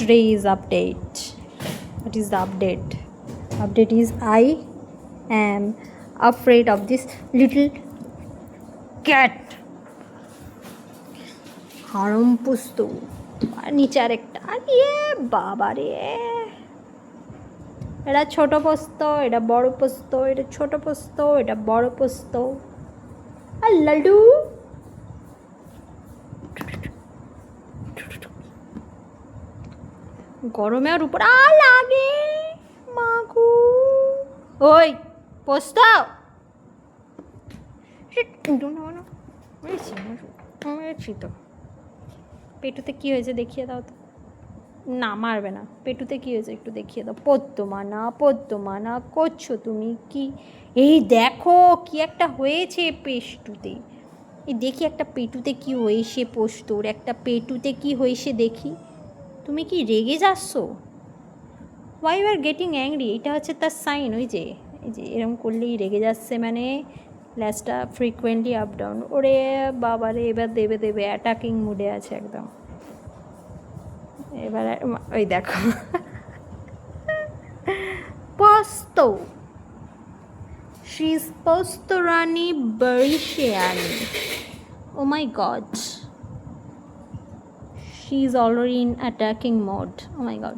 Today's update. What is the update? Update is I am afraid of this little cat. হারাম পুস্ত আর নিচে আরেকটা ইয়ে বাবা রে, এটা ছোট পোস্ত, এটা বড় পোস্ত, এটা ছোট পোস্ত, এটা বড় পোস্ত। আর লাড্ডু গরমে আর উপর লাগে মাগু। ওই পোস্ত মেরেছি তো। পেটুতে কী হয়েছে দেখিয়ে দাও তো। না মারবে না, পেটুতে কী হয়েছে একটু দেখিয়ে দাও। পদ্মমানা করছো তুমি কি? এই দেখো কি একটা হয়েছে পেটুতে। এই দেখি একটা পেটুতে কি হয়েছে, পোস্তর একটা পেটুতে কি হয়েছে দেখি। তুমি কি রেগে যাচ্ছ? Why you are getting angry? এটা হচ্ছে তার সাইন। ওই যে এই যে এরকম করলেই রেগে যাচ্ছে, মানে ল্যাসটা ফ্রিকুয়েন্টলি আপ ডাউন। ওরে বাবারে, এবার দেবে অ্যাটাকিং মুডে আছে একদম। এবার ওই দেখো পোস্ত, শি ইজ পোস্ত রানী বরিশিয়ানি। ও মাই god, she is already in attacking mode. Oh my god.